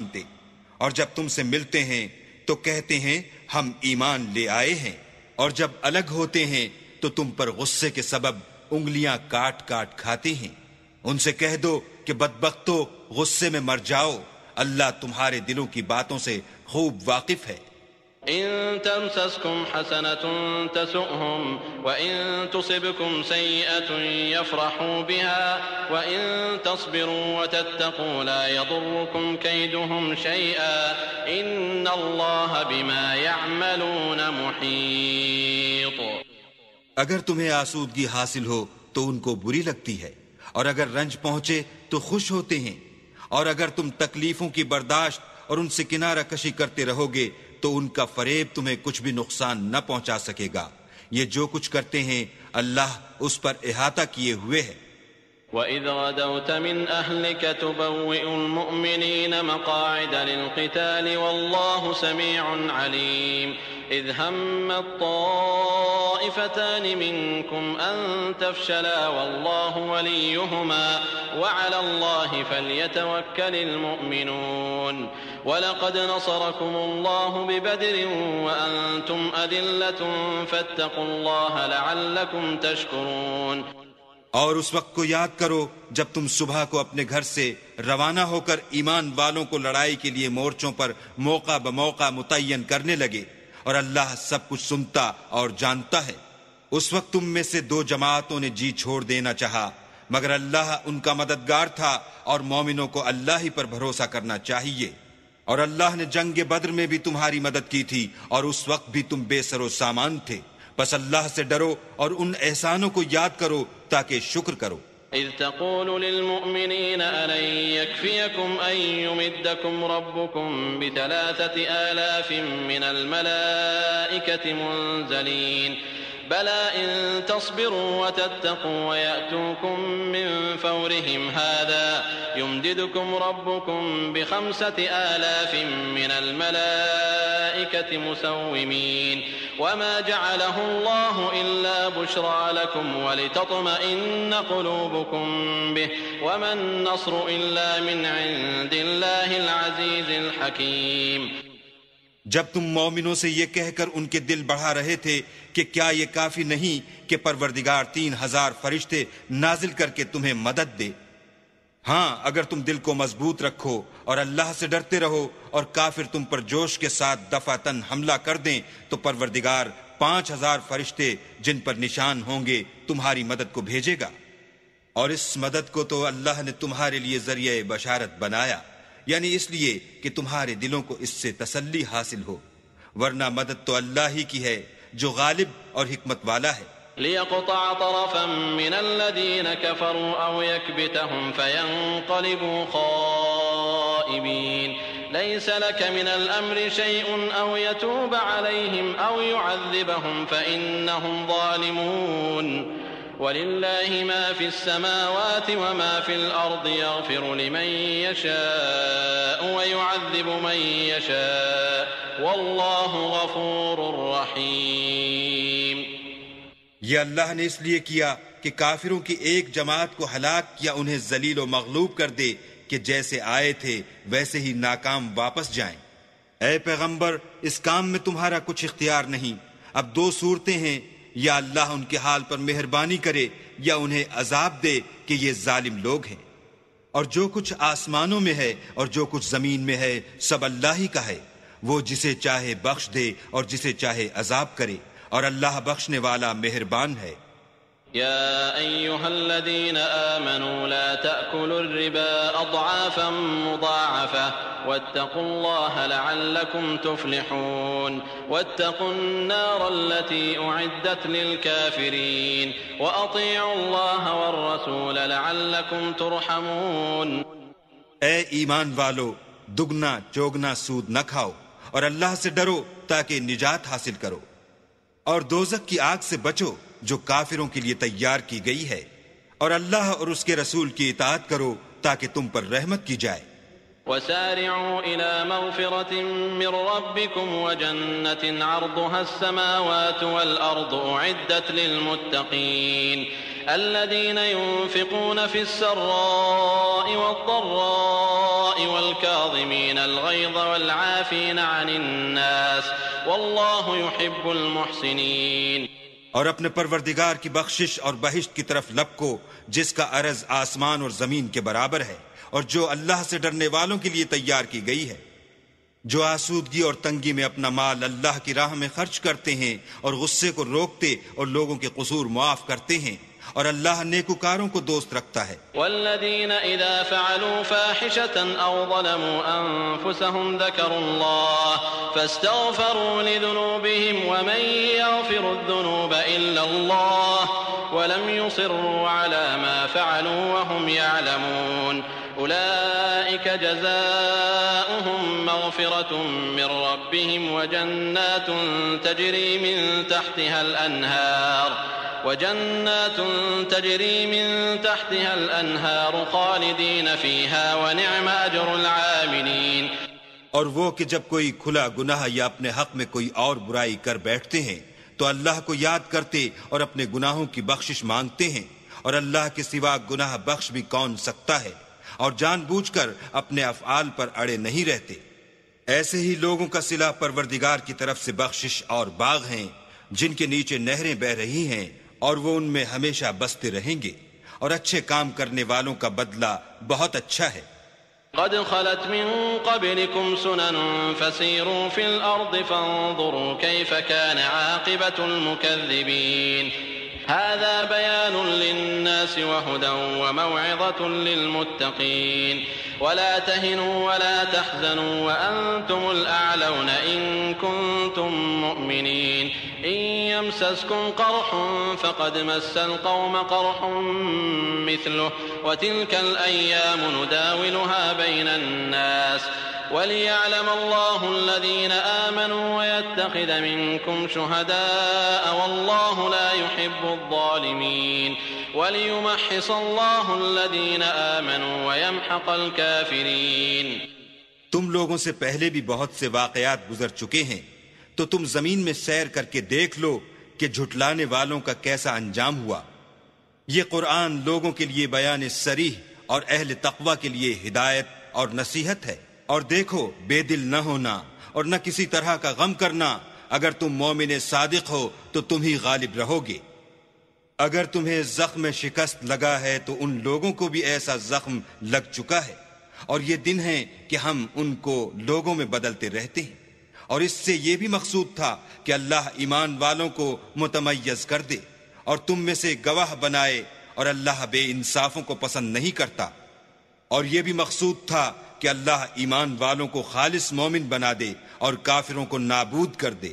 دے، اور جب تم سے ملتے ہیں تو کہتے ہیں ہم ایمان لے آئے ہیں، اور جب الگ ہوتے ہیں تو تم پر غصے کے سبب انگلیاں کاٹ کاٹ کھاتے ہیں۔ ان سے کہہ دو کہ بدبختو غصے میں مر جاؤ، اللہ تمہارے دلوں کی باتوں سے خوب واقف ہے۔ إن تمسسكم حسنة تسؤهم وإن تصبكم سيئة يفرحوا بها وإن تصبروا وتتقوا لا يضركم كيدهم شيئا إن الله بما يعملون محيط۔ اگر تمہیں آسودگی حاصل ہو تو ان کو بری لگتی ہے، اور اگر رنج پہنچے تو خوش ہوتے ہیں، اور اگر تم تکلیفوں کی برداشت اور ان سے کنارہ کشی کرتے رہو گے تو ان کا فریب تمہیں کچھ بھی نقصان نہ پہنچا سکے گا۔ یہ جو کچھ کرتے ہیں اللہ اس پر احاطہ کیے ہوئے ہے۔ وَإِذْ غَدَوْتَ مِنْ أَهْلِكَ تُبَوِّئُ الْمُؤْمِنِينَ مَقَاعِدَ لِلْقِتَالِ وَاللَّهُ سَمِيعٌ عَلِيمٌ إِذْ هَمَّت طَّائِفَتَانِ مِنْكُمْ أَن تَفْشَلَا وَاللَّهُ وَلِيُّهُمَا وَعَلَى اللَّهِ فَلْيَتَوَكَّلِ الْمُؤْمِنُونَ وَلَقَدْ نَصَرَكُمُ اللَّهُ بِبَدْرٍ وَأَنْتُمْ أَذِلَّةٌ فَاتَّقُوا اللَّهَ لَعَلَّكُمْ تَشْكُرُونَ۔ اور اس وقت کو یاد کرو جب تم صبح کو اپنے گھر سے روانہ ہو کر ایمان والوں کو لڑائی کے لیے مورچوں پر موقع بموقع متعین کرنے لگے، اور اللہ سب کچھ سنتا اور جانتا ہے۔ اس وقت تم میں سے دو جماعتوں نے جی چھوڑ دینا چاہا، مگر اللہ ان کا مددگار تھا، اور مومنوں کو اللہ ہی پر بھروسہ کرنا چاہیے۔ اور اللہ نے جنگ بدر میں بھی تمہاری مدد کی تھی، اور اس وقت بھی تم بے سر و سامان تھے۔ بس اللہ سے ڈرو اور ان احسانوں کو یاد کرو تاکہ شکر کرو۔ إذ تقول للمؤمنين ألن يكفيكم أن يمدكم ربكم ب3,000 من الملائكة منزلين بلى إن تصبروا وتتقوا ويأتوكم من فورهم هذا يمددكم ربكم ب5,000 من الملائكة مسومين وما جعله الله إلا بشرى لكم ولتطمئن قلوبكم به وما النصر إلا من عند الله العزيز الحكيم۔ جب تم مومنوں سے یہ کہہ کر ان کے دل بڑھا رہے تھے کہ کیا یہ کافی نہیں کہ پروردگار 3,000 فرشتے نازل کر کے تمہیں مدد دے؟ ہاں، اگر تم دل کو مضبوط رکھو اور اللہ سے ڈرتے رہو اور کافر تم پر جوش کے ساتھ دفعتاً حملہ کر دیں تو پروردگار 5,000 فرشتے جن پر نشان ہوں گے تمہاری مدد کو بھیجے گا۔ اور اس مدد کو تو اللہ نے تمہارے لیے ذریعہ بشارت بنایا، یعنی اس لیے کہ تمہارے دلوں کو اس سے تسلی حاصل ہو، ورنہ مدد تو اللہ ہی کی ہے جو غالب اور حکمت والا ہے۔ ليقطع طرفا من الذين كفروا أو يكبتهم فينقلبوا خائبين ليس لك من الأمر شيء أو يتوب عليهم أو يعذبهم فإنهم ظالمون ولله ما في السماوات وما في الأرض يغفر لمن يشاء ويعذب من يشاء والله غفور رحيم۔ یہ اللہ نے اس لیے کیا کہ کافروں کی ایک جماعت کو ہلاک یا انہیں ذلیل و مغلوب کر دے کہ جیسے آئے تھے ویسے ہی ناکام واپس جائیں۔ اے پیغمبر، اس کام میں تمہارا کچھ اختیار نہیں۔ اب دو صورتیں ہیں، یا اللہ ان کے حال پر مہربانی کرے یا انہیں عذاب دے کہ یہ ظالم لوگ ہیں۔ اور جو کچھ آسمانوں میں ہے اور جو کچھ زمین میں ہے سب اللہ ہی کا ہے، وہ جسے چاہے بخش دے اور جسے چاہے عذاب کرے، اور اللہ بخشنے والا مہربان ہے۔ يا أيها الذين آمنوا لا تأكلوا الربا أضعافا مضاعفة واتقوا الله لعلكم تفلحون واتقوا النار التي أعدت للكافرين وأطيعوا الله والرسول لعلكم ترحمون۔ اے ایمان والو، دگنا چوگنا سود نہ کھاؤ اور اللہ سے ڈرو تاکہ نجات حاصل کرو، اور دوزخ کی آگ سے بچو جو کافروں کے لیے تیار کی گئی ہے، اور اللہ اور اس کے رسول کی اطاعت کرو تاکہ تم پر رحمت کی جائے۔ وسارعوا إلى مغفرة من ربكم وجنة عرضها السماوات والأرض أعدت البأساء والكاظمين الغيظ والعافين عن الناس والله يحب المحسنين. اور اپنے پروردگار کی بخشش اور بہشت کی طرف لپکو جس کا عرض آسمان اور زمین کے برابر ہے، اور جو اللہ سے ڈرنے والوں کے لیے تیار کی گئی ہے، جو آسودگی اور تنگی میں اپنا مال اللہ کی راہ میں خرچ کرتے ہیں اور غصے کو روکتے اور لوگوں کے قصور معاف کرتے ہیں، اور اللہ نیکوکاروں کو دوست رکھتا ہے. والذين إذا فعلوا فاحشة أو ظلموا أنفسهم ذكروا الله فاستغفروا لذنوبهم ومن يغفر الذنوب إلا الله ولم يصروا على ما فعلوا وهم يعلمون أولئك جزاؤهم مغفرة من ربهم وجنات تجري من تحتها الأنهار خالدين فيها ونعم أجر العاملين. اور وہ کہ جب کوئی کھلا گناہ یا اپنے حق میں کوئی اور برائی کر بیٹھتے ہیں تو اللہ کو یاد کرتے اور اپنے گناہوں کی بخشش مانگتے ہیں، اور اللہ کے سوا گناہ بخش بھی کون سکتا ہے، اور جان بوجھ کر اپنے افعال پر اڑے نہیں رہتے. ایسے ہی لوگوں کا صلہ پروردگار کی طرف سے بخشش اور باغ ہیں جن کے نیچے نہریں بہ رہی ہیں، اور وہ ان میں ہمیشہ بستے رہیں گے، اور اچھے کام کرنے والوں کا بدلہ بہت اچھا ہے. قد خلت من قبلكم سنن فسيروا في الأرض فانظروا كيف كان عاقبة المكذبين. هذا بيان للناس وهدى وموعظة للمتقين. ولا تهنوا ولا تحزنوا وأنتم الأعلون إن كنتم مؤمنين. إن يمسسكم قرح فقد مس القوم قرح مثله وتلك الأيام نداولها بين الناس وليعلم الله الذين آمنوا ويتخذ منكم شهداء والله لا يحب الظالمين وليمحص الله الذين آمنوا ويمحق الكافرين. تم لوگوں سے پہلے بھی بہت سے واقعات گزر چکے ہیں، تو تم زمین میں سیر کر کے دیکھ لو کہ جھٹلانے والوں کا کیسا انجام ہوا. یہ قرآن لوگوں کے لیے بیان صریح اور اہل تقوی کے لیے ہدایت اور نصیحت ہے. اور دیکھو، بے دل نہ ہونا اور نہ کسی طرح کا غم کرنا. اگر تم مومن صادق ہو تو تم ہی غالب رہو گے. اگر تمہیں زخم شکست لگا ہے تو ان لوگوں کو بھی ایسا زخم لگ چکا ہے، اور یہ دن ہیں کہ ہم ان کو لوگوں میں بدلتے رہتے ہیں. اور اس سے یہ بھی مقصود تھا کہ اللہ ایمان والوں کو متمیز کر دے اور تم میں سے گواہ بنائے، اور اللہ بے انصافوں کو پسند نہیں کرتا. اور یہ بھی مقصود تھا کہ اللہ ایمان والوں کو خالص مومن بنا دے اور کافروں کو نابود کر دے.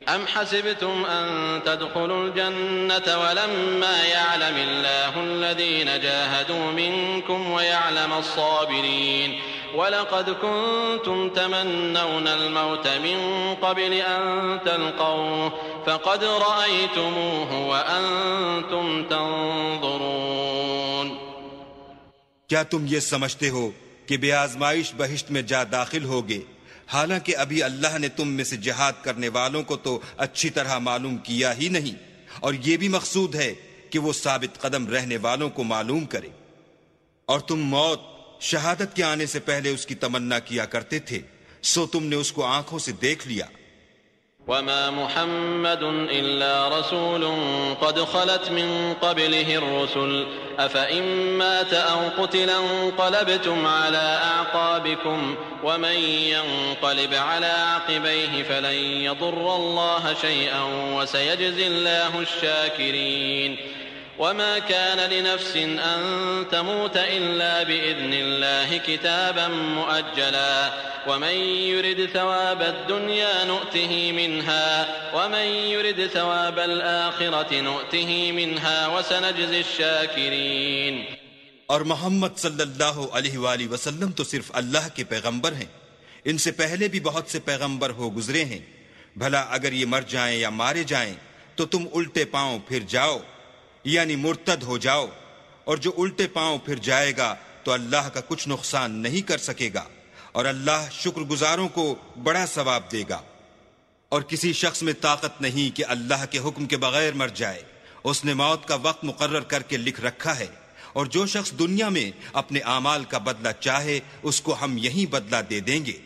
أم حسبتم أن تدخلوا الجنة ولما يعلم الله الذين جاهدوا منكم ويعلم الصابرين ولقد كنتم تمنون الموت من قبل أن تلقوه فقد رأيتموه وأنتم تنظرون. کیا تم یہ سمجھتے ہو کہ بے آزمائش بہشت میں جا داخل ہوگے، حالانکہ ابھی اللہ نے تم میں سے جہاد کرنے والوں کو تو اچھی طرح معلوم کیا ہی نہیں، اور یہ بھی مقصود ہے کہ وہ ثابت قدم رہنے والوں کو معلوم کرے. اور تم موت شہادت کے آنے سے پہلے اس کی تمنا کیا کرتے تھے، سو تم نے اس کو آنکھوں سے دیکھ لیا. وما محمد إلا رسول قد خلت من قبله الرسل أفإن مات أو قتل انقلبتم على أعقابكم ومن ينقلب على عقبيه فلن يضر الله شيئا وسيجزي الله الشاكرين. وما كان لنفس أن تموت إلا بإذن الله كتابا مؤجلا ومن يرد ثواب الدنيا نؤته منها ومن يرد ثواب الآخرة نؤته منها وسنجزي الشاكرين. اور محمد صلی اللہ علیہ وآلہ وسلم تو صرف اللہ کے پیغمبر ہیں. ان سے پہلے بھی بہت سے پیغمبر ہو گزرے ہیں. بھلا اگر یہ مر جائیں یا مارے جائیں تو تم الٹے پاؤں پھر جاؤ، یعنی مرتد ہو جاؤ، اور جو الٹے پاؤں پھر جائے گا تو اللہ کا کچھ نقصان نہیں کر سکے گا، اور اللہ شکر گزاروں کو بڑا ثواب دے گا. اور کسی شخص میں طاقت نہیں کہ اللہ کے حکم کے بغیر مر جائے. اس نے موت کا وقت مقرر کر کے لکھ رکھا ہے، اور جو شخص دنیا میں اپنے اعمال کا بدلہ چاہے اس کو ہم یہی بدلہ دے دیں گے۔